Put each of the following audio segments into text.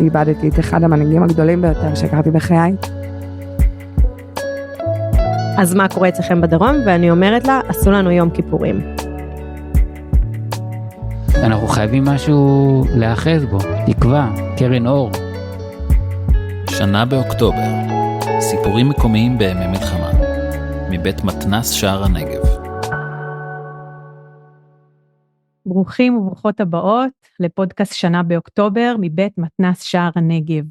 איבדתי את אחד המנהיגים הגדולים ביותר שהכרתי בחיי. אז מה קורה אצלכם בדרום? ואני אומרת לה, עשו לנו יום כיפורים. אנחנו חייבים משהו לאחז בו, תקווה, קרן אור. שנה באוקטובר, סיפורים מקומיים בימי מלחמה, מבית מתנ"ס שער הנגב. ברוכים וברוכות הבאות לפודקאסט שנה באוקטובר מבית מתנ"ס שער הנגב.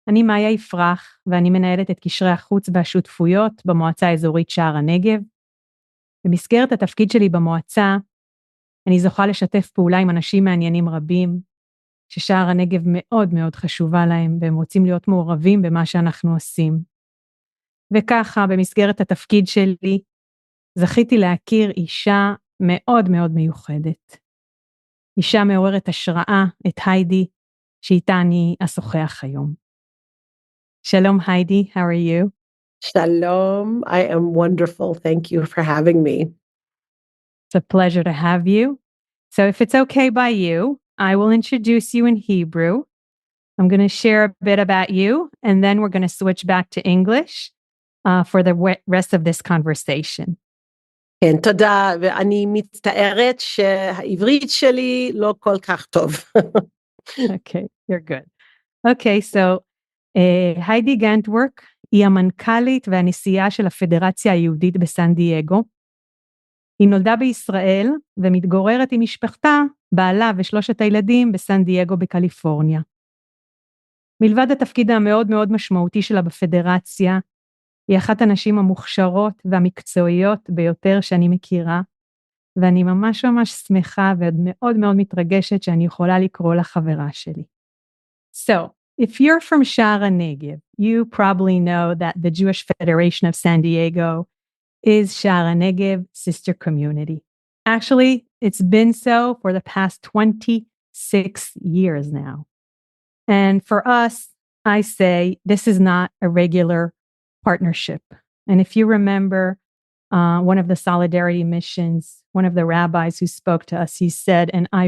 אני מאיה יפרח, ואני מנהלת את קשרי החוץ והשותפויות במועצה האזורית שער הנגב. במסגרת התפקיד שלי במועצה, אני זוכה לשתף פעולה עם אנשים מעניינים רבים, ששער הנגב מאוד מאוד חשובה להם, והם רוצים להיות מעורבים במה שאנחנו עושים. וככה, במסגרת התפקיד שלי, זכיתי להכיר אישה מאוד מאוד מיוחדת. אישה מעוררת השראה, את היידי, שאיתה אני אשוחח היום. שלום היידי, how are you? Shalom, I am wonderful. Thank you for having me. It's a pleasure to have you. So if it's okay by you, I will introduce you in Hebrew. I'm going to share a bit about you, and then we're going to switch back to English for the rest of this conversation. כן, תודה, ואני מצטערת שהעברית שלי לא כל כך טוב. Okay, you're good. Okay, so Heidi Gantwerk היא המנכ"לית והנשיאה של הפדרציה היהודית בסן דייגו. היא נולדה בישראל ומתגוררת עם משפחתה, בעלה ושלושת הילדים בסן דייגו בקליפורניה. מלבד התפקיד המאוד מאוד משמעותי שלה בפדרציה, היא אחת הנשים המוכשרות והמקצועיות ביותר שאני מכירה, ואני ממש ממש שמחה ומאוד מאוד מתרגשת שאני יכולה לקרוא לה חברה שלי. So, if you're from Sha'ar HaNegev, you probably know that the Jewish Federation of San Diego is Sha'ar HaNegev sister community. Actually, it's been so for the past 26 years now. And for us, I say this is not a regular partnership. And if you remember one of the solidarity missions, one of the rabbis who spoke to us, he said, and I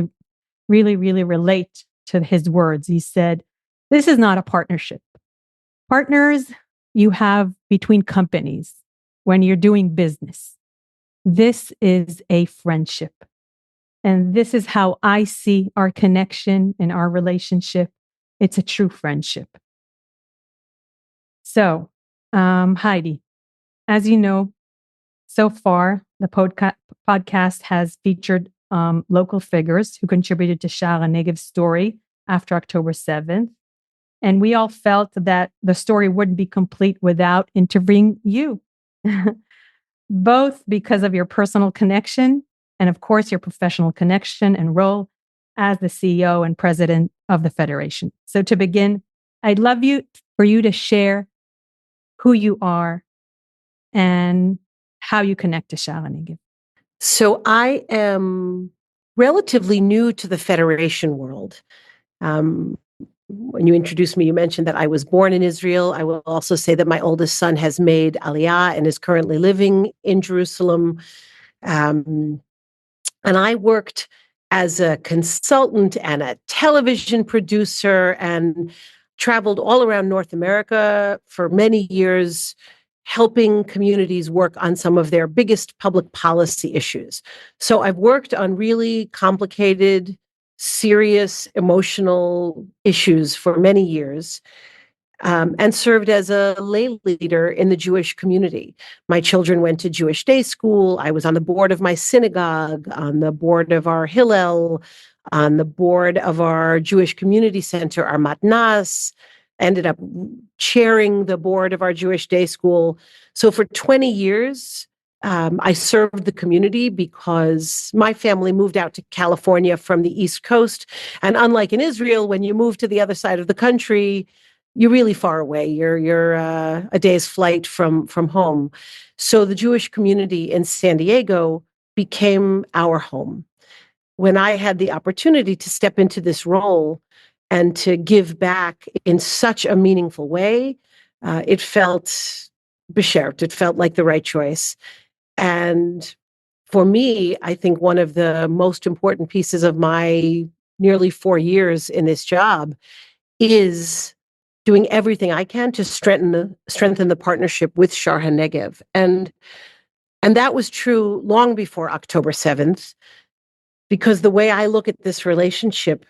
really, really relate to his words, he said, this is not a partnership. Partners you have between companies when you're doing business. This is a friendship. And this is how I see our connection and our relationship. It's a true friendship. So, Heidi, as you know, so far, the podcast has featured local figures who contributed to Sha'ar HaNegev's story after October 7th. And we all felt that the story wouldn't be complete without interviewing you, both because of your personal connection and, of course, your professional connection and role as the CEO and president of the Federation. So to begin, I'd love for you to share who you are and how you connect to Sha'ar HaNegev. So I am relatively new to the Federation world. When you introduced me, you mentioned that I was born in Israel. I will also say that my oldest son has made Aliyah and is currently living in Jerusalem. And I worked as a consultant and a television producer and traveled all around North America for many years, helping communities work on some of their biggest public policy issues. So I've worked on really complicated, serious, emotional issues for many years, and served as a lay leader in the Jewish community. My children went to Jewish day school. I was on the board of my synagogue, on the board of our Hillel, on the board of our Jewish community center, our Matnas, ended up chairing the board of our Jewish day school. So for 20 years, I served the community because my family moved out to California from the East Coast. And unlike in Israel, when you move to the other side of the country, you're really far away. You're a day's flight from home. So the Jewish community in San Diego became our home. When I had the opportunity to step into this role and to give back in such a meaningful way, it felt beshert. It felt like the right choice. And for me, I think one of the most important pieces of my nearly 4 years in this job is doing everything I can to strengthen the partnership with Sha'ar HaNegev. And that was true long before October 7th, because the way I look at this relationship,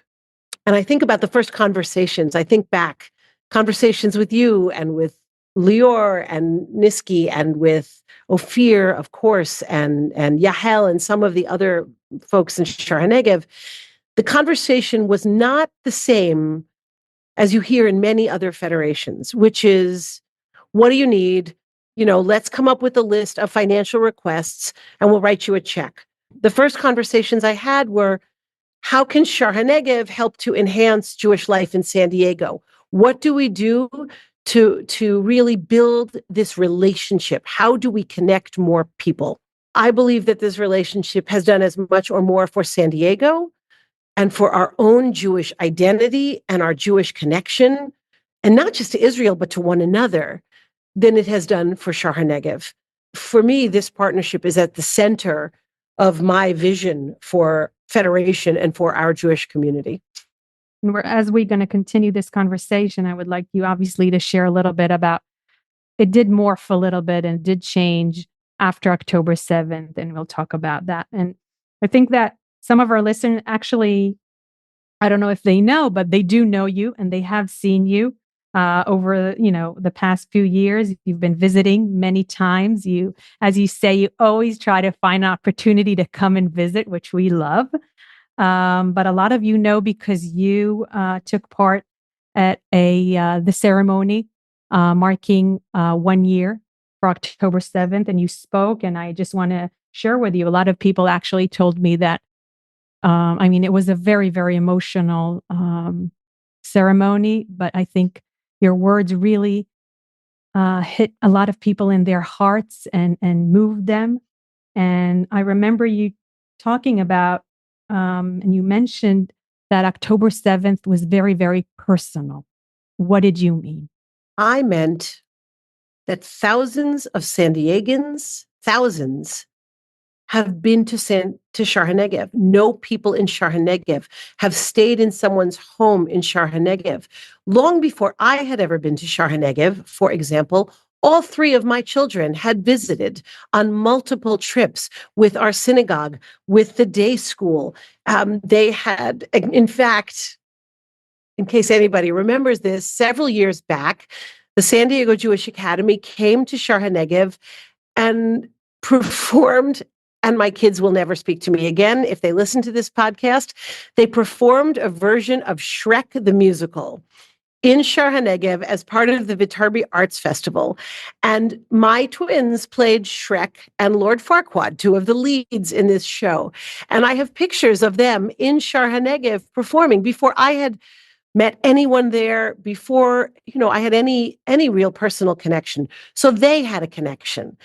and I think about the first conversations, I think back, conversations with you and with Lior and Niski and with Ophir, of course, and Yahel and some of the other folks in Sha'ar HaNegev, the conversation was not the same as you hear in many other federations, which is, what do you need? Let's come up with a list of financial requests and we'll write you a check. The first conversations I had were, how can Sha'ar HaNegev help to enhance Jewish life in San Diego? What do we do to really build this relationship? How do we connect more people? I believe that this relationship has done as much or more for San Diego and for our own Jewish identity and our Jewish connection, and not just to Israel, but to one another, than it has done for Sha'ar HaNegev. For me, this partnership is at the center of my vision for Federation and for our Jewish community. And as we're going to continue this conversation, I would like you obviously to share a little bit about, it did morph a little bit and did change after October 7th, and we'll talk about that. And I think that some of our listeners actually, I don't know if they know, but they do know you and they have seen you over, the past few years. You've been visiting many times. You, as you say, you always try to find an opportunity to come and visit, which we love. But a lot of you know because you took part at the ceremony marking 1 year for October 7th, and you spoke. And I just want to share with you, a lot of people actually told me that, it was a very, very emotional ceremony, but I think your words really hit a lot of people in their hearts and moved them. And I remember you talking about, and you mentioned that October 7th was very, very personal. What did you mean? I meant that thousands of San Diegans, thousands, have been to Sha'ar HaNegev. No people in Sha'ar HaNegev have stayed in someone's home in Sha'ar HaNegev. Long before I had ever been to Sha'ar HaNegev, for example, all three of my children had visited on multiple trips with our synagogue, with the day school. They had, in fact, in case anybody remembers this, several years back, the San Diego Jewish Academy came to Sha'ar HaNegev and performed, and my kids will never speak to me again if they listen to this podcast. They performed a version of Shrek the Musical in Sha'ar HaNegev as part of the Viterbi Arts Festival. And my twins played Shrek and Lord Farquaad, two of the leads in this show. And I have pictures of them in Sha'ar HaNegev performing before I had met anyone there, before, I had any real personal connection. So they had a connection.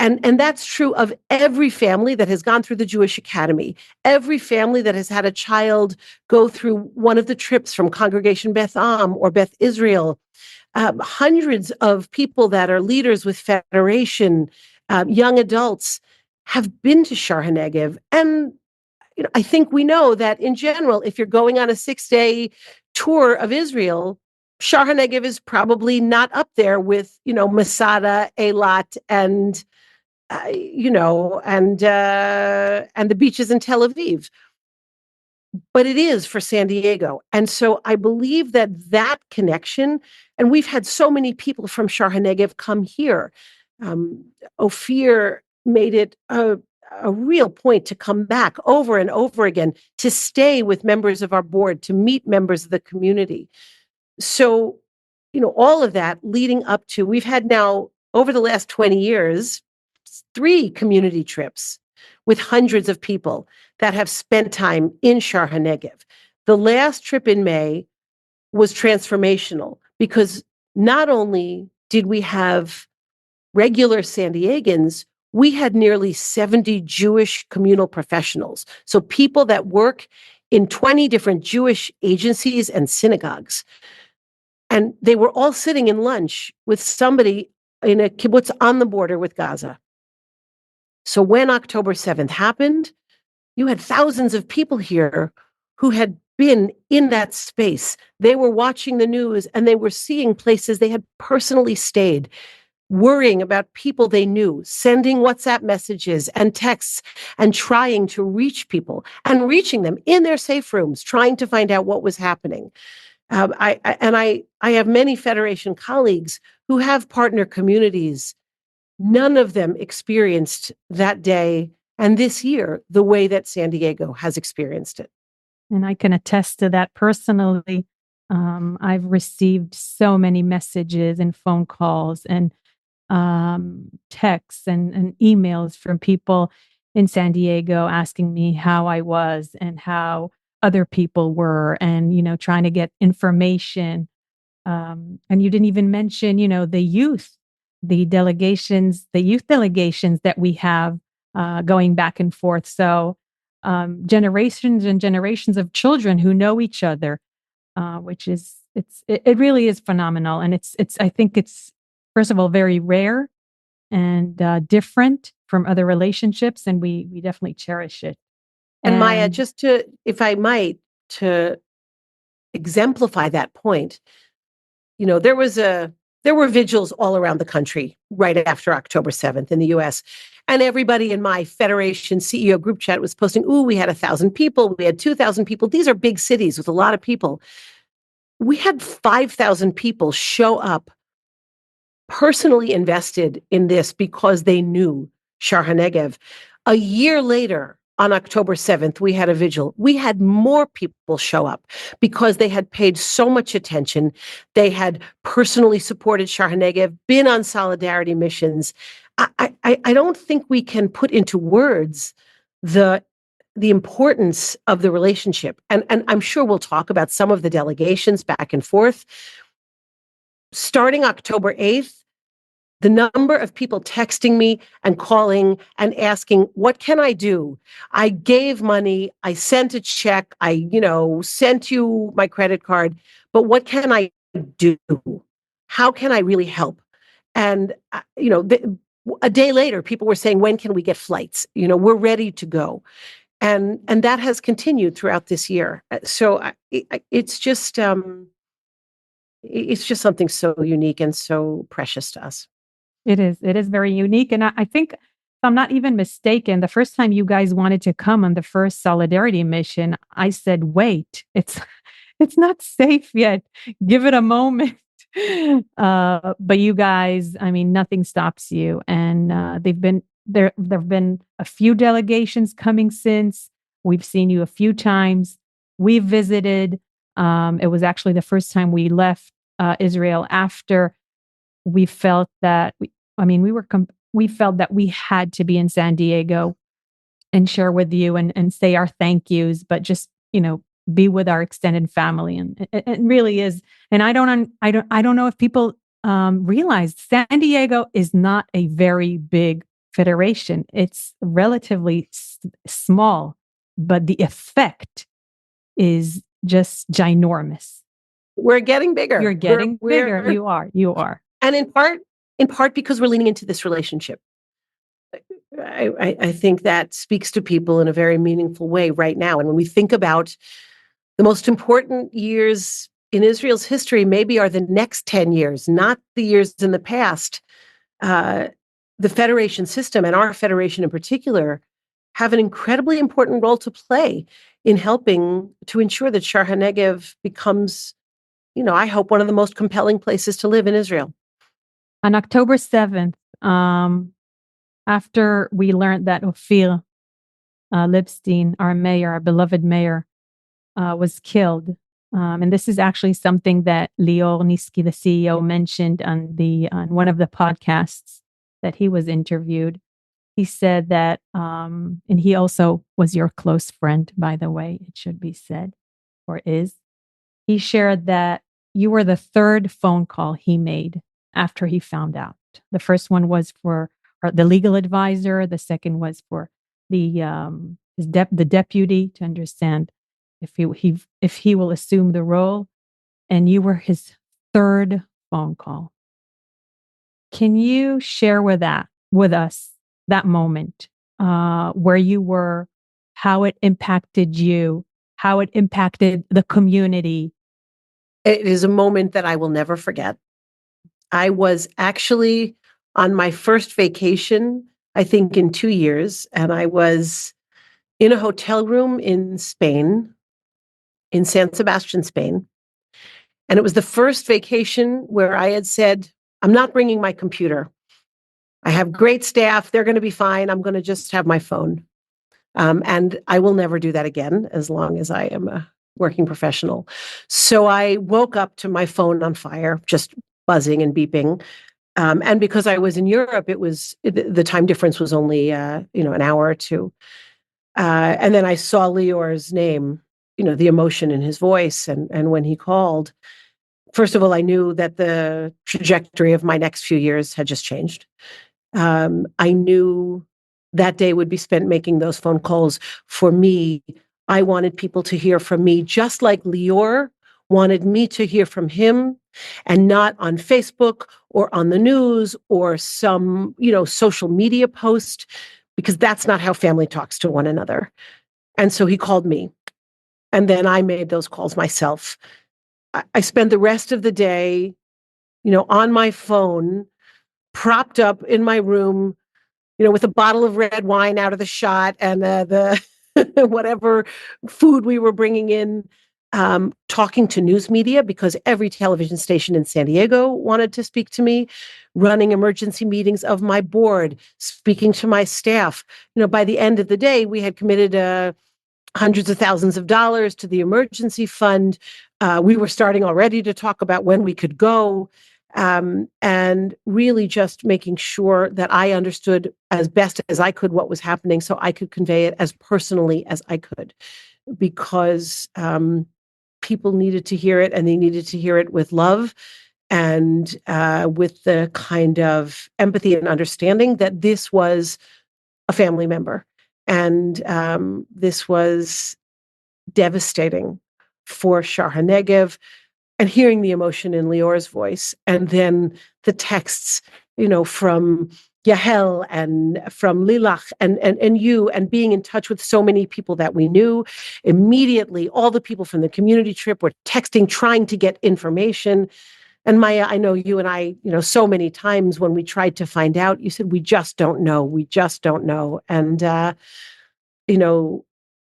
And that's true of every family that has gone through the Jewish Academy, every family that has had a child go through one of the trips from Congregation Beth Am or Beth Israel, hundreds of people that are leaders with Federation, young adults have been to Sha'ar HaNegev. And I think we know that in general, if you're going on a 6-day tour of Israel, Sha'ar HaNegev is probably not up there with, Masada, Eilat, and and the beaches in Tel Aviv. But it is for San Diego. And so I believe that connection, and we've had so many people from Sha'ar HaNegev come here. Ophir made it a real point to come back over and over again, to stay with members of our board, to meet members of the community. So, all of that leading up to, we've had now, over the last 20 years, 3 community trips with hundreds of people that have spent time in Sha'ar HaNegev. The last trip in May was transformational because not only did we have regular San Diegans, we had nearly 70 Jewish communal professionals. So people that work in 20 different Jewish agencies and synagogues. And they were all sitting in lunch with somebody in a kibbutz on the border with Gaza. So when October 7th happened, you had thousands of people here who had been in that space. They were watching the news and they were seeing places they had personally stayed, worrying about people they knew, sending WhatsApp messages and texts and trying to reach people and reaching them in their safe rooms, trying to find out what was happening. I have many Federation colleagues who have partner communities. None of them experienced that day and this year the way that San Diego has experienced it. And I can attest to that personally. I've received so many messages and phone calls and texts and emails from people in San Diego asking me how I was and how other people were, and trying to get information. And you didn't even mention, the youth delegations that we have going back and forth. So generations and generations of children who know each other, which is it really is phenomenal. And I think it's, first of all, very rare and different from other relationships, and we definitely cherish it. And Maia, just to, if I might, to exemplify that point, there were vigils all around the country right after October 7th in the US. And everybody in my Federation CEO group chat was posting, ooh, we had 1,000 people, we had 2,000 people. These are big cities with a lot of people. We had 5,000 people show up personally invested in this because they knew Sha'ar HaNegev. A year later, on October 7th, we had a vigil. We had more people show up because they had paid so much attention. They had personally supported Sha'ar HaNegev, been on solidarity missions. I don't think we can put into words the importance of the relationship. And I'm sure we'll talk about some of the delegations back and forth. Starting October 8th, the number of people texting me and calling and asking, what can I do? I gave money, I sent a check, I, sent you my credit card, but what can I do? How can I really help? And, a day later, people were saying, when can we get flights? We're ready to go. And that has continued throughout this year. So it's just something so unique and so precious to us. It is very unique. And I think, if I'm not even mistaken, the first time you guys wanted to come on the first solidarity mission, I said, wait, it's not safe yet. Give it a moment. But you guys, nothing stops you. And there've been a few delegations coming since. We've seen you a few times. We've visited. It was actually the first time we left Israel after we felt that we felt that we had to be in San Diego and share with you and say our thank yous, but just, be with our extended family. And it really is. And I don't know if people realize San Diego is not a very big federation. It's relatively small, but the effect is just ginormous. We're getting bigger. You're getting bigger. You are. And in part because we're leaning into this relationship. I think that speaks to people in a very meaningful way right now. And when we think about the most important years in Israel's history, maybe are the next 10 years, not the years in the past. The federation system, and our federation in particular, have an incredibly important role to play in helping to ensure that Sha'ar HaNegev becomes, I hope, one of the most compelling places to live in Israel. On October 7th, after we learned that Ophir Lipstein, our mayor, our beloved mayor, was killed, and this is actually something that Lior Niski, the CEO, mentioned on one of the podcasts that he was interviewed. He said that, and he also was your close friend, by the way, it should be said, or is. He shared that you were the third phone call he made after he found out. The first one was for the legal advisor. The second was for the deputy to understand if he will assume the role. And you were his third phone call. Can you share with us that moment, where you were, how it impacted you, how it impacted the community. It is a moment that I will never forget. I was actually on my first vacation, I think in 2 years, and I was in a hotel room in Spain, in San Sebastian, Spain. And it was the first vacation where I had said, I'm not bringing my computer. I have great staff. They're going to be fine. I'm going to just have my phone. And I will never do that again as long as I am a working professional. So I woke up to my phone on fire, just buzzing and beeping. And because I was in Europe, the time difference was only an hour or two. And then I saw Lior's name, the emotion in his voice, and when he called, first of all, I knew that the trajectory of my next few years had just changed. I knew that day would be spent making those phone calls for me. I wanted people to hear from me, just like Lior wanted me to hear from him, and not on Facebook or on the news or some, social media post, because that's not how family talks to one another. And so he called me, and then I made those calls myself. I spent the rest of the day, on my phone, propped up in my room, with a bottle of red wine out of the shot and the whatever food we were bringing in, talking to news media because every television station in San Diego wanted to speak to me, running emergency meetings of my board, speaking to my staff. By the end of the day, we had committed hundreds of thousands of dollars to the emergency fund. We were starting already to talk about when we could go. And really just making sure that I understood as best as I could what was happening so I could convey it as personally as I could, because people needed to hear it, and they needed to hear it with love and with the kind of empathy and understanding that this was a family member. And this was devastating for Sha'ar HaNegev. And hearing the emotion in Lior's voice, and then the texts, from Yahel and from Lilach and you, and being in touch with so many people that we knew. Immediately, all the people from the community trip were texting, trying to get information. And Maia, I know you and I, so many times when we tried to find out, you said, we just don't know. We just don't know. And,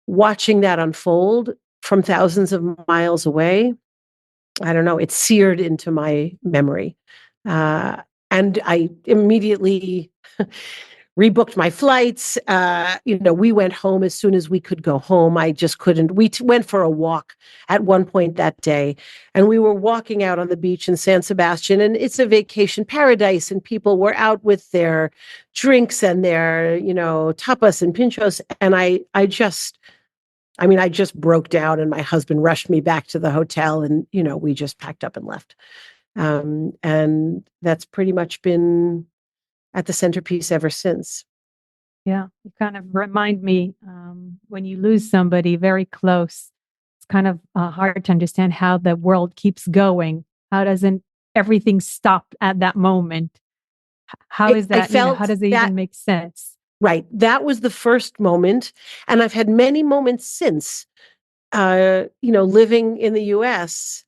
watching that unfold from thousands of miles away, I don't know, it's seared into my memory. And I immediately rebooked my flights. We went home as soon as we could go home. I just couldn't. We went for a walk at one point that day, and we were walking out on the beach in San Sebastian, and it's a vacation paradise, and people were out with their drinks and their, tapas and pinchos. And I just broke down, and my husband rushed me back to the hotel, and, we just packed up and left. And that's pretty much been at the centerpiece ever since. Yeah, you kind of remind me when you lose somebody very close, it's kind of hard to understand how the world keeps going. How doesn't everything stop at that moment? How is that? How does it even make sense? Right. That was the first moment. And I've had many moments since, living in the US,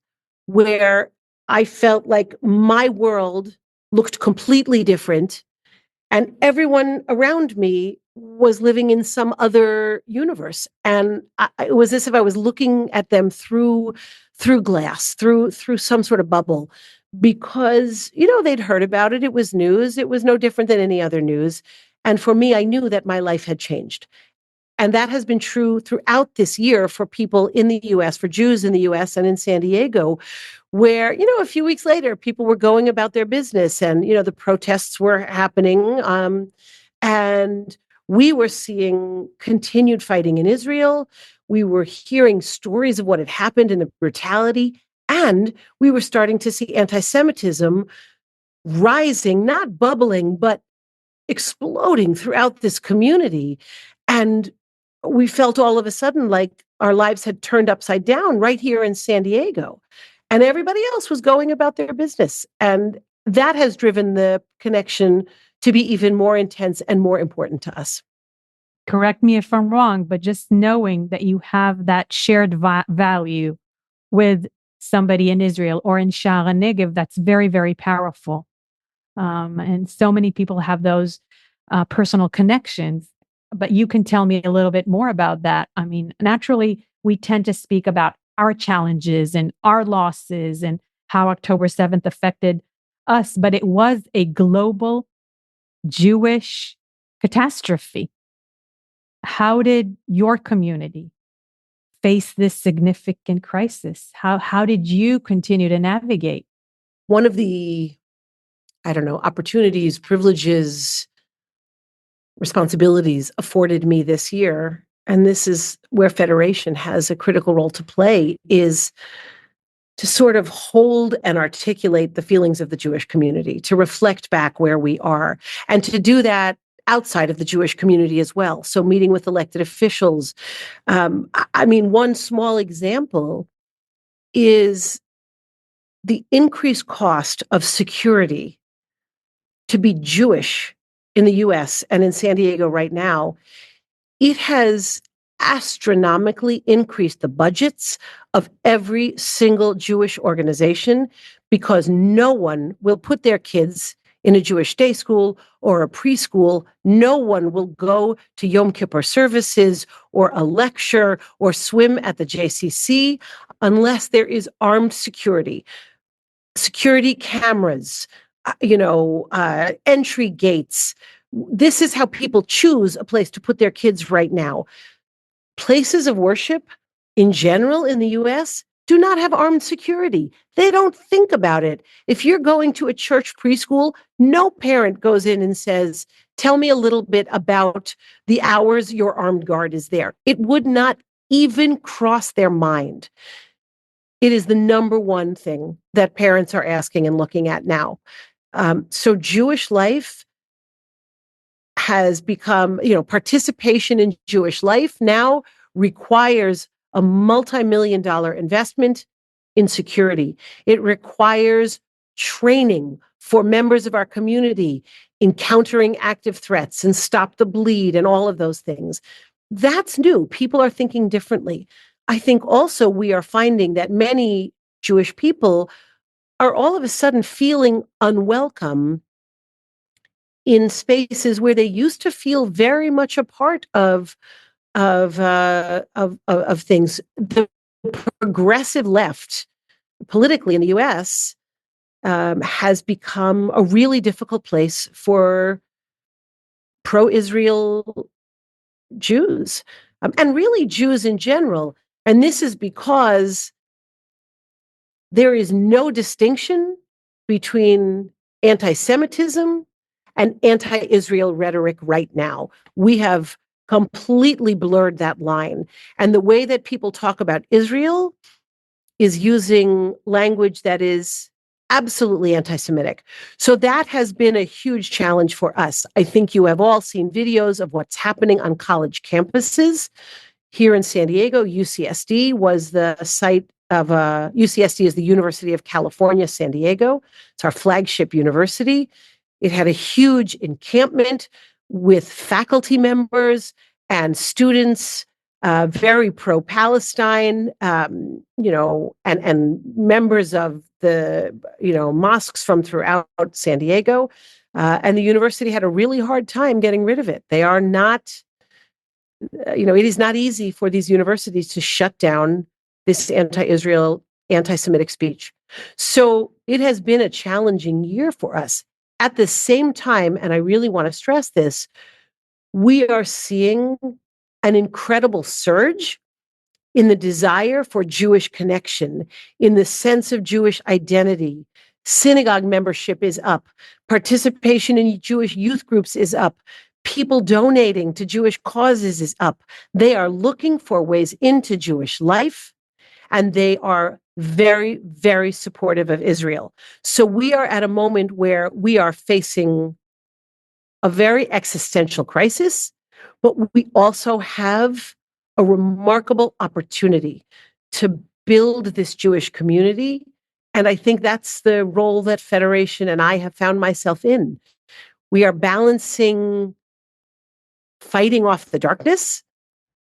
where I felt like my world looked completely different, and everyone around me was living in some other universe. And it was as if I was looking at them through glass, through some sort of bubble, because, they'd heard about it. It was news. It was no different than any other news. And for me, I knew that my life had changed. And that has been true throughout this year for people in the US, for Jews in the US and in San Diego, where, a few weeks later, people were going about their business, and, the protests were happening. And we were seeing continued fighting in Israel. We were hearing stories of what had happened and the brutality. And we were starting to see antisemitism rising, not bubbling, but exploding throughout this community. And we felt all of a sudden like our lives had turned upside down right here in San Diego, and everybody else was going about their business. And that has driven the connection to be even more intense and more important to us. correct me if I'm wrong, but just knowing that you have that shared value with somebody in Israel or in Sha'ar HaNegev, that's very, very powerful. And so many people have those personal connections, but you can tell me a little bit more about that. I mean, naturally, we tend to speak about our challenges and our losses and how October 7th affected us, but it was a global Jewish catastrophe. How did your community face this significant crisis? How did you continue to navigate? One of the, opportunities, privileges, responsibilities afforded me this year, and this is where Federation has a critical role to play, is to sort of hold and articulate the feelings of the Jewish community, to reflect back where we are, and to do that outside of the Jewish community as well. So meeting with elected officials. One small example is the increased cost of security to be Jewish in the US and in San Diego right now. It has astronomically increased the budgets of every single Jewish organization because no one will put their kids in a Jewish day school or a preschool. No one will go to Yom Kippur services or a lecture or swim at the JCC unless there is armed security cameras, entry gates. This is how people choose a place to put their kids right now. Places of worship in general in the US do not have armed security. They don't think about it. If you're going to a church preschool, no parent goes in and says, tell me a little bit about the hours your armed guard is there. It would not even cross their mind. It is the number one thing that parents are asking and looking at now. So Jewish life has become, participation in Jewish life now requires a multi-million-dollar investment in security. It requires training for members of our community in countering active threats and stop the bleed and all of those things. That's new. People are thinking differently. I think also we are finding that many Jewish people are all of a sudden feeling unwelcome in spaces where they used to feel very much a part of things. The progressive left, politically in the U.S., has become a really difficult place for pro-Israel Jews, and really Jews in general. And this is because there is no distinction between anti-Semitism and anti-Israel rhetoric right now. We have completely blurred that line. And the way that people talk about Israel is using language that is absolutely anti-Semitic. So that has been a huge challenge for us. I think you have all seen videos of what's happening on college campuses. Here in San Diego, UCSD was the site of UCSD is the University of California, San Diego. It's our flagship university. It had a huge encampment with faculty members and students, very pro-Palestine, and members of the, mosques from throughout San Diego. And the university had a really hard time getting rid of it. They are not, it is not easy for these universities to shut down this anti-Israel, anti-Semitic speech. So it has been a challenging year for us. At the same time, and I really want to stress this, we are seeing an incredible surge in the desire for Jewish connection, in the sense of Jewish identity. Synagogue membership is up. Participation in Jewish youth groups is up. People donating to Jewish causes is up. They are looking for ways into Jewish life, and they are very, very supportive of Israel. So we are at a moment where we are facing a very existential crisis, but we also have a remarkable opportunity to build this Jewish community. And I think that's the role that Federation and I have found myself in. We are balancing fighting off the darkness,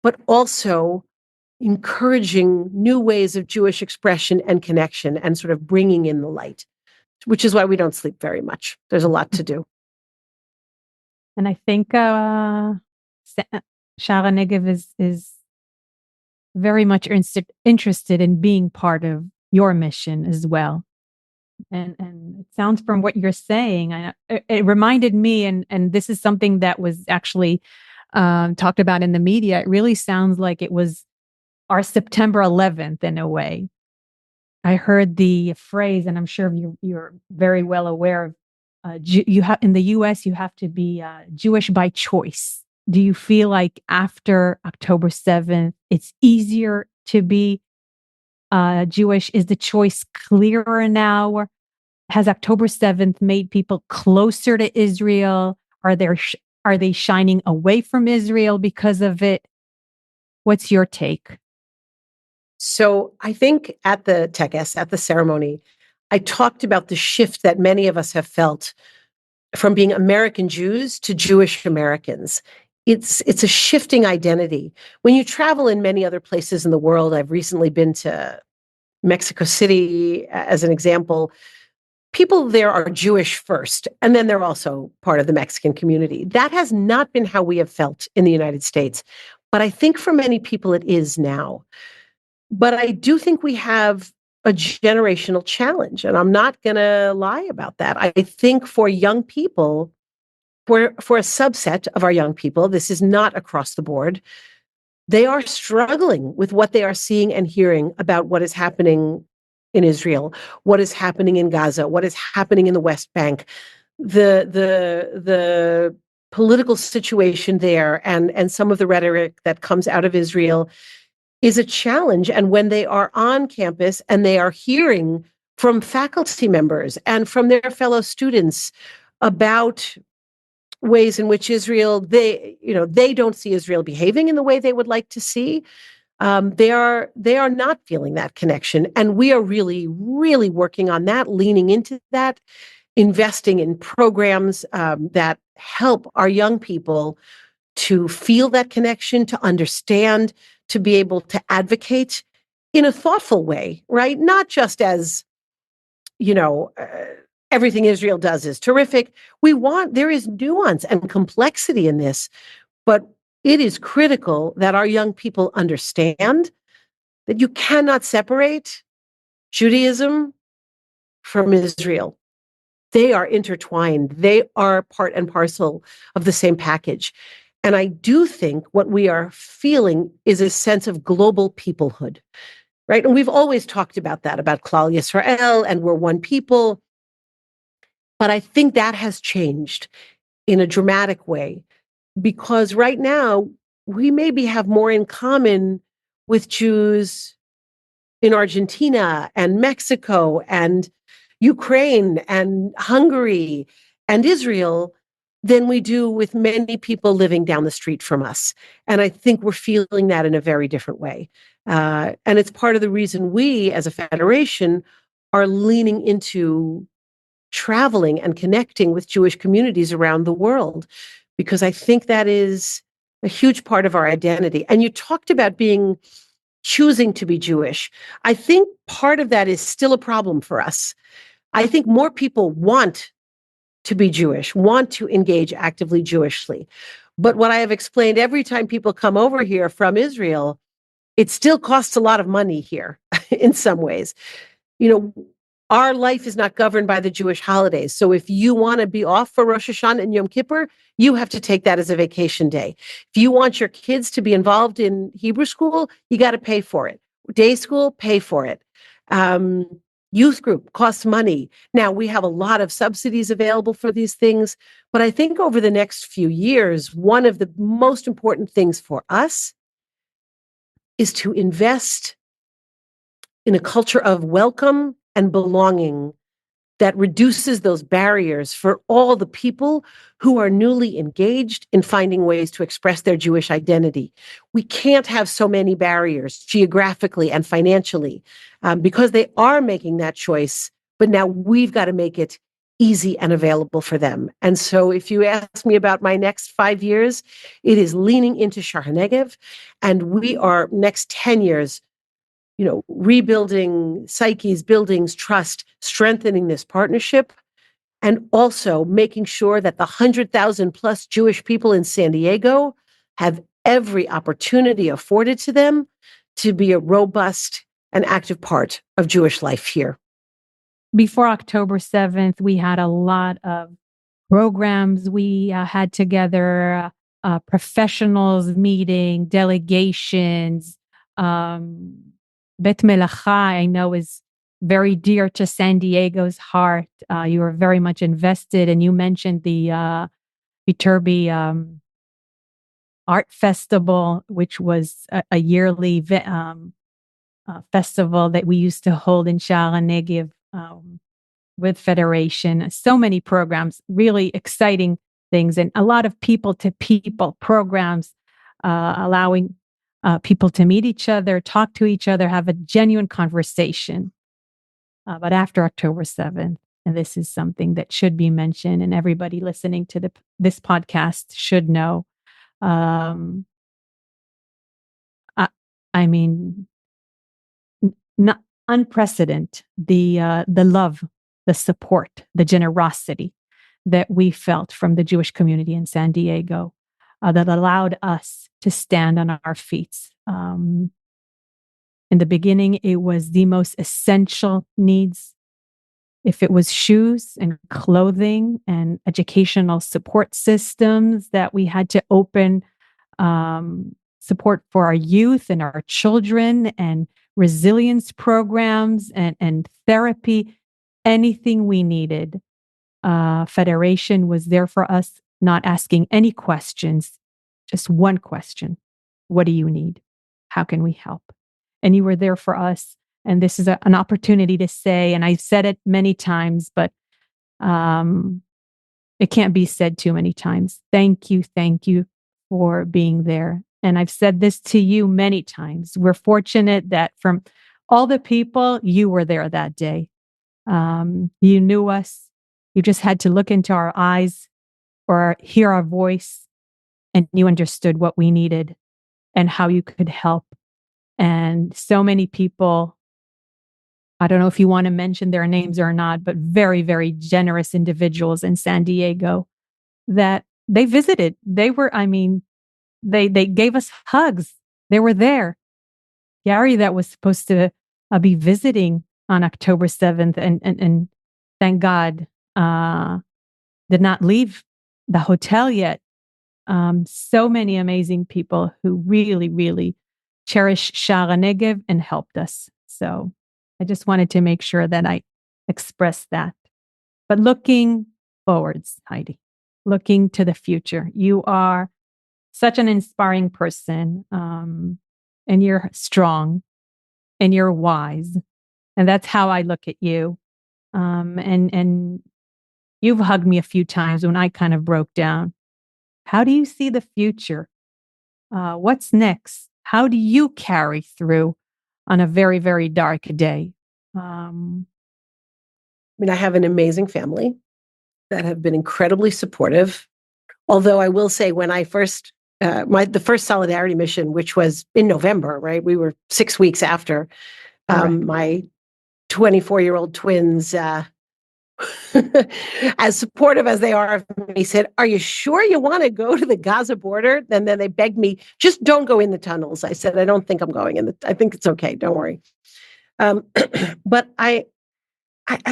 but also encouraging new ways of Jewish expression and connection and sort of bringing in the light, which is why we don't sleep very much. There's a lot to do. And I think Sha'ar HaNegev is very much interested in being part of your mission as well. And it sounds from what you're saying, it reminded me, and this is something that was actually talked about in the media. It really sounds like it was our September 11th in a way. I heard the phrase, and I'm sure you're very well aware of. You have in the U.S. you have to be Jewish by choice. Do you feel like after October 7th, it's easier to be Jewish? Is the choice clearer now? Has October 7th made people closer to Israel? Are they shining away from Israel because of it? What's your take? So I think at the tekes, at the ceremony, I talked about the shift that many of us have felt from being American Jews to Jewish Americans. It's a shifting identity. When you travel in many other places in the world, I've recently been to Mexico City as an example. People there are Jewish first, and then they're also part of the Mexican community. That has not been how we have felt in the United States. But I think for many people it is now. But I do think we have a generational challenge, and I'm not going to lie about that. I think for young people, for a subset of our young people, this is not across the board, they are struggling with what they are seeing and hearing about what is happening in Israel, what is happening in Gaza, what is happening in the West Bank, the political situation there, and some of the rhetoric that comes out of Israel is a challenge. And when they are on campus and they are hearing from faculty members and from their fellow students about ways in which Israel, they don't see Israel behaving in the way they would like to see, they are not feeling that connection. And we are really, really working on that, leaning into that, investing in programs that help our young people to feel that connection, to understand, to be able to advocate in a thoughtful way, right? Not just as, everything Israel does is terrific. There is nuance and complexity in this, but it is critical that our young people understand that you cannot separate Judaism from Israel. They are intertwined. They are part and parcel of the same package. And I do think what we are feeling is a sense of global peoplehood, right? And we've always talked about that, about Klal Yisrael, and we're one people. But I think that has changed in a dramatic way, because right now we maybe have more in common with Jews in Argentina and Mexico and Ukraine and Hungary and Israel than we do with many people living down the street from us. And I think we're feeling that in a very different way. And it's part of the reason we, as a federation, are leaning into traveling and connecting with Jewish communities around the world, because I think that is a huge part of our identity. And you talked about choosing to be Jewish. I think part of that is still a problem for us. I think more people want to be Jewish, want to engage actively Jewishly. But what I have explained every time people come over here from Israel, it still costs a lot of money here in some ways. Our life is not governed by the Jewish holidays. So if you want to be off for Rosh Hashanah and Yom Kippur, you have to take that as a vacation day. If you want your kids to be involved in Hebrew school, you got to pay for it. Day school, pay for it. Youth group costs money. Now, we have a lot of subsidies available for these things, but I think over the next few years, one of the most important things for us is to invest in a culture of welcome and belonging that reduces those barriers for all the people who are newly engaged in finding ways to express their Jewish identity. We can't have so many barriers geographically and financially because they are making that choice, but now we've got to make it easy and available for them. And so if you ask me about my next 5 years, it is leaning into Sha'ar HaNegev, and we are next 10 years, rebuilding psyches, buildings, trust, strengthening this partnership, and also making sure that the 100,000 plus Jewish people in San Diego have every opportunity afforded to them to be a robust and active part of Jewish life here. Before October 7th, we had a lot of programs we had together, professionals meeting, delegations, Bet Melacha, I know, is very dear to San Diego's heart. You were very much invested, and you mentioned the Viterbi Art Festival, which was a yearly festival that we used to hold in Sha'ar HaNegev with Federation. So many programs, really exciting things, and a lot of people-to-people programs, allowing people to meet each other, talk to each other, have a genuine conversation. But after October 7th, and this is something that should be mentioned, and everybody listening to this podcast should know. I mean, not unprecedented, the love, the support, the generosity that we felt from the Jewish community in San Diego that allowed us to stand on our feet. In the beginning, it was the most essential needs. If it was shoes and clothing and educational support systems that we had to open, support for our youth and our children, and resilience programs and therapy, anything we needed. Federation was there for us, not asking any questions, just one question. What do you need? How can we help? And you were there for us. And this is an opportunity to say, and I've said it many times, but it can't be said too many times. Thank you for being there. And I've said this to you many times. We're fortunate that from all the people, you were there that day. You knew us. You just had to look into our eyes or hear our voice, and you understood what we needed and how you could help. And so many people, I don't know if you want to mention their names or not, but very, very generous individuals in San Diego that they visited. They were, they gave us hugs. They were there. Gary, that was supposed to be visiting on October 7th, and thank God, did not leave the hotel yet. So many amazing people who really, really cherish Sha'ar HaNegev and helped us. So I just wanted to make sure that I expressed that. But looking forwards, Heidi, looking to the future, you are such an inspiring person, and you're strong and you're wise. And that's how I look at you. And you've hugged me a few times when I kind of broke down. How do you see the future? What's next? How do you carry through on a very, very dark day? I have an amazing family that have been incredibly supportive. Although I will say, when I first, the first solidarity mission, which was in November, right? We were 6 weeks after my 24-year-old twins, as supportive as they are of me, said, "Are you sure you want to go to the Gaza border?" And then they begged me, "Just don't go in the tunnels." I said, "I don't think I'm going in. I think it's okay. Don't worry." But I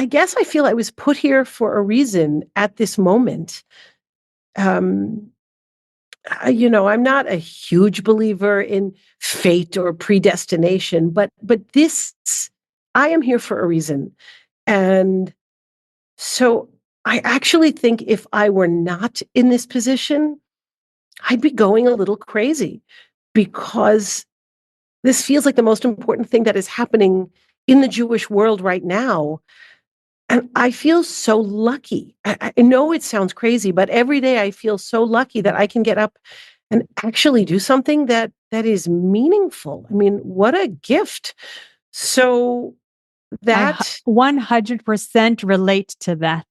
guess I feel I was put here for a reason at this moment. I'm not a huge believer in fate or predestination, but this, I am here for a reason. And so I actually think if I were not in this position, I'd be going a little crazy, because this feels like the most important thing that is happening in the Jewish world right now. And I feel so lucky. I know it sounds crazy, but every day I feel so lucky that I can get up and actually do something that is meaningful. What a gift. So that I 100% relate to that.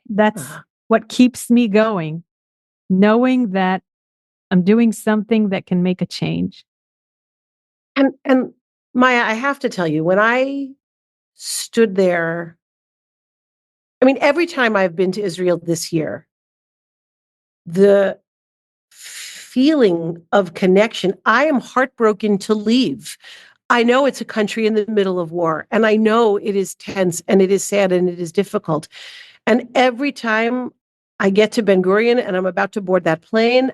That's what keeps me going, knowing that I'm doing something that can make a change. And Maia, I have to tell you, when I stood there, I mean, every time I've been to Israel this year, the feeling of connection, I am heartbroken to leave. I know it's a country in the middle of war, and I know it is tense and it is sad and it is difficult. And every time I get to Ben Gurion and I'm about to board that plane,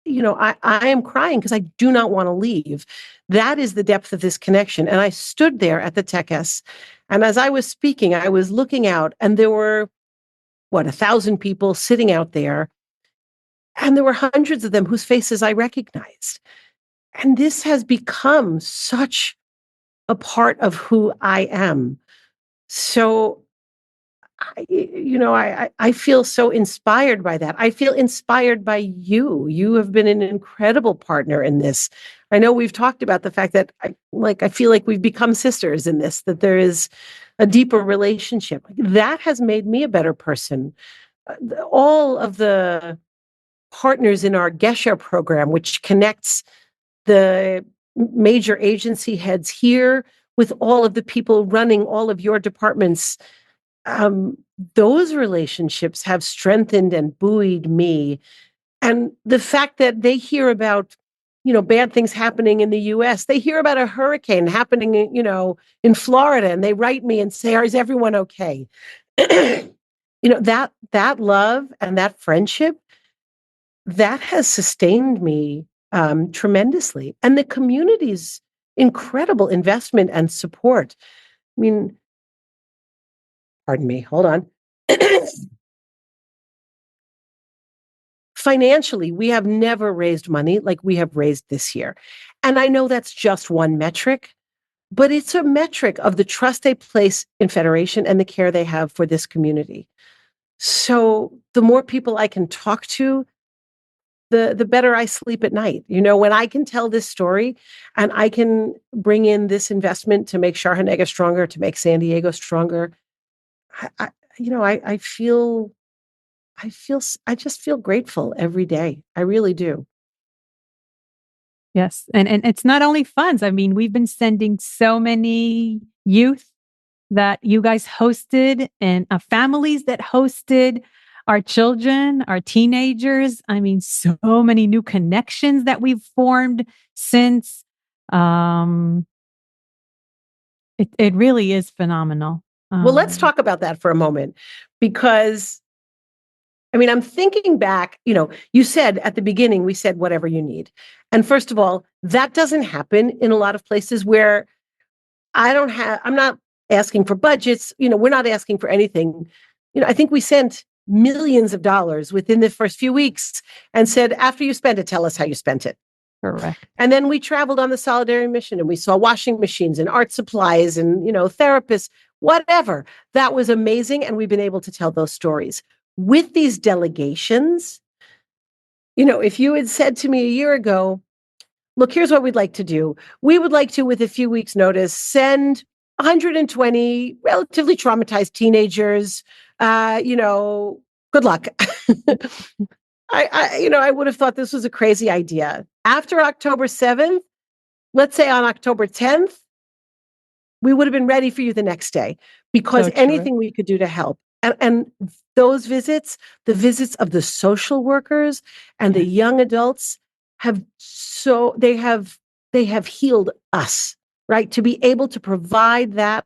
I am crying because I do not want to leave. That is the depth of this connection. And I stood there at the Tekes, and as I was speaking, I was looking out, and there were, 1,000 people sitting out there, and there were hundreds of them whose faces I recognized. And this has become such a part of who I am. So, I feel so inspired by that. I feel inspired by you. You have been an incredible partner in this. I know we've talked about the fact that I feel like we've become sisters in this, that there is a deeper relationship. That has made me a better person. All of the partners in our Gesher program, which connects the major agency heads here with all of the people running all of your departments, those relationships have strengthened and buoyed me. And the fact that they hear about, bad things happening in the US, they hear about a hurricane happening, in Florida, and they write me and say, is everyone okay? That love and that friendship, that has sustained me tremendously. And the community's incredible investment and support. I mean, pardon me, hold on. Financially, we have never raised money like we have raised this year. And I know that's just one metric, but it's a metric of the trust they place in Federation and the care they have for this community. So the more people I can talk to, the better I sleep at night. When I can tell this story and I can bring in this investment to make Sha'ar HaNegev stronger, to make San Diego stronger, I just feel grateful every day. I really do. Yes. And it's not only funds. I mean, we've been sending so many youth that you guys hosted, and families that hosted our children, our teenagers. I mean, so many new connections that we've formed since. It really is phenomenal. Well, let's talk about that for a moment, because I'm thinking back, you said at the beginning, we said, whatever you need. And first of all, that doesn't happen in a lot of places where I'm not asking for budgets. We're not asking for anything. I think we sent millions of dollars within the first few weeks and said, after you spend it, tell us how you spent it. Correct. And then we traveled on the Solidarity mission, and we saw washing machines and art supplies and, therapists, whatever. That was amazing. And we've been able to tell those stories. With these delegations, if you had said to me a year ago, look, here's what we'd like to do. We would like to, with a few weeks' notice, send 120 relatively traumatized teenagers, good luck. I would have thought this was a crazy idea. After October 7th, let's say on October 10th, we would have been ready for you the next day, because anything we could do to help. And those visits, the visits of the social workers and the young adults, they have healed us, right? To be able to provide that.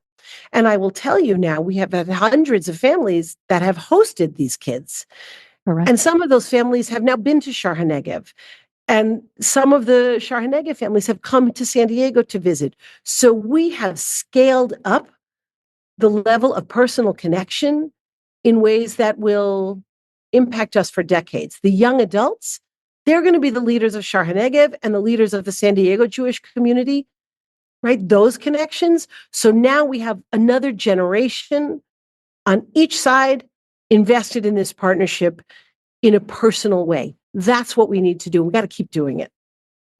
And I will tell you now, we have had hundreds of families that have hosted these kids. Correct. And some of those families have now been to Sha'ar HaNegev. And some of the Sha'ar HaNegev families have come to San Diego to visit. So we have scaled up the level of personal connection in ways that will impact us for decades. The young adults, they're going to be the leaders of Sha'ar HaNegev and the leaders of the San Diego Jewish community, right? Those connections. So now we have another generation on each side invested in this partnership in a personal way. That's what we need to do. We got to keep doing it.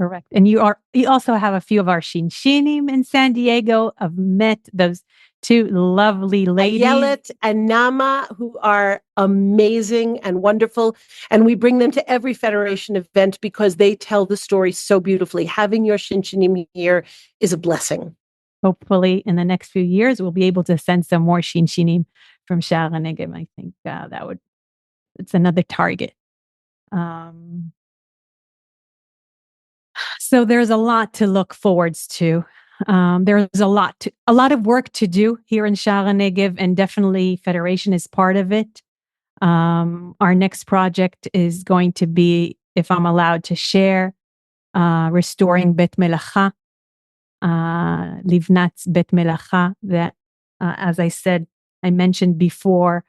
Correct. And you also have a few of our Shinshinim in San Diego. I've met those two lovely ladies. Ayelet and Nama, who are amazing and wonderful. And we bring them to every Federation event because they tell the story so beautifully. Having your Shinshinim here is a blessing. Hopefully, in the next few years, we'll be able to send some more Shinshinim from Sha'ar HaNegev. I think it's another target. So there's a lot to look forwards to. There's a lot of work to do here in Sha'ar HaNegev, and definitely Federation is part of it. Our next project is going to be, if I'm allowed to share, restoring Bet Melacha, Livnat's Bet Melacha, that, as I mentioned before,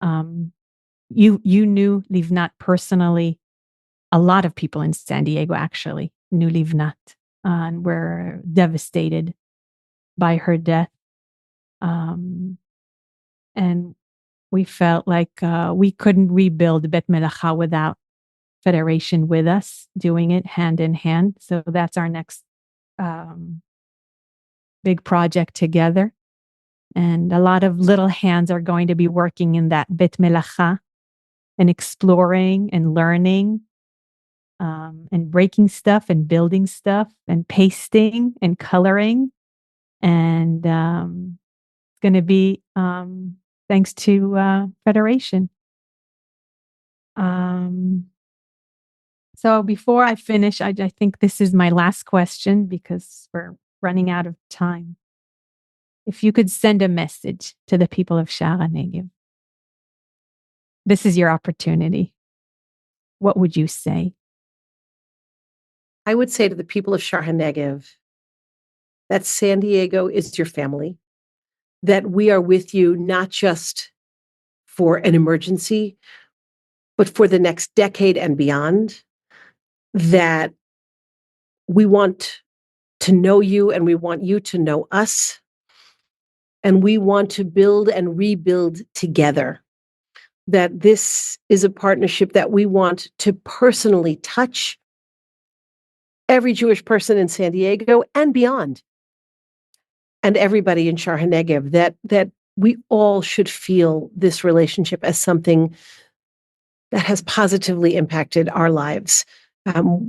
you knew Livnat personally. A lot of people in San Diego actually knew Livnat and were devastated by her death. And we felt like we couldn't rebuild Bet Melacha without Federation with us, doing it hand in hand. So that's our next big project together. And a lot of little hands are going to be working in that Bet Melacha and exploring and learning and breaking stuff and building stuff and pasting and coloring. And it's going to be thanks to Federation. So before I finish, I think this is my last question because we're running out of time. If you could send a message to the people of Sha'ar HaNegev, this is your opportunity. What would you say? I would say to the people of Sha'ar HaNegev that San Diego is your family, that we are with you not just for an emergency, but for the next decade and beyond, that we want to know you and we want you to know us, and we want to build and rebuild together. That this is a partnership that we want to personally touch every Jewish person in San Diego and beyond, and everybody in Sha'ar HaNegev, that we all should feel this relationship as something that has positively impacted our lives.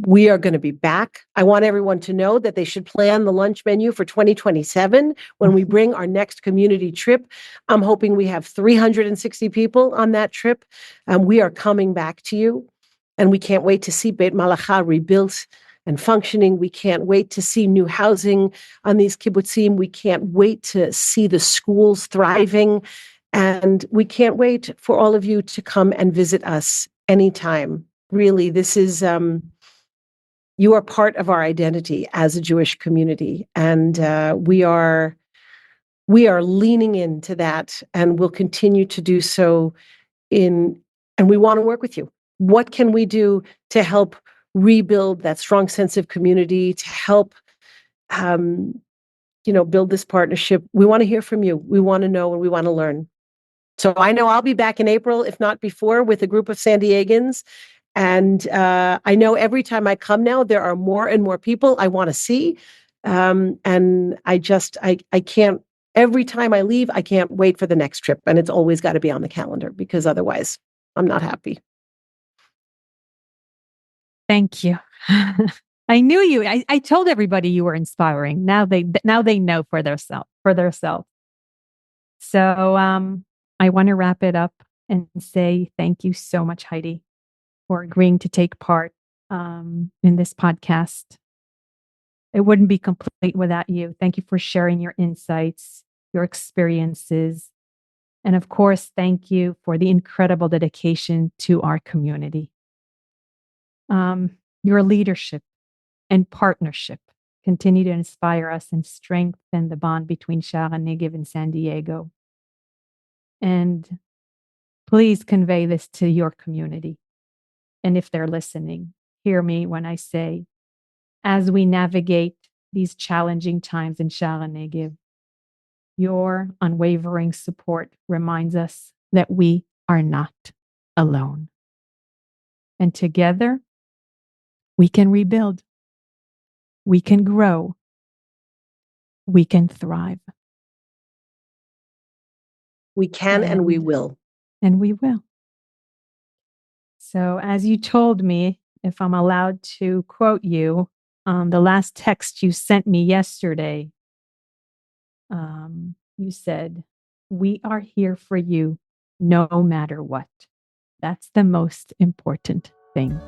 We are going to be back. I want everyone to know that they should plan the lunch menu for 2027 when we bring our next community trip. I'm hoping we have 360 people on that trip. We are coming back to you, and we can't wait to see Beit Malacha rebuilt and functioning. We can't wait to see new housing on these kibbutzim. We can't wait to see the schools thriving. And we can't wait for all of you to come and visit us anytime. Really, this is, you are part of our identity as a Jewish community. And we are leaning into that, and we'll continue to do so and we want to work with you. What can we do to help rebuild that strong sense of community, to help build this partnership? We want to hear from you. We want to know and we want to learn. So I know I'll be back in April, if not before, with a group of San Diegans. And I know every time I come now, there are more and more people I want to see. And I can't, every time I leave, I can't wait for the next trip. And it's always got to be on the calendar because otherwise I'm not happy. Thank you. I knew you. I told everybody you were inspiring. Now they know for themselves. So I want to wrap it up and say thank you so much, Heidi, for agreeing to take part in this podcast. It wouldn't be complete without you. Thank you for sharing your insights, your experiences, and of course, thank you for the incredible dedication to our community. Your leadership and partnership continue to inspire us and strengthen the bond between Sha'ar HaNegev and San Diego. And please convey this to your community. And if they're listening, hear me when I say, as we navigate these challenging times in Sha'ar HaNegev, your unwavering support reminds us that we are not alone. And together, we can rebuild. We can grow. We can thrive. We can and we will. And we will. So as you told me, if I'm allowed to quote you, the last text you sent me yesterday, you said, "We are here for you no matter what." That's the most important thing.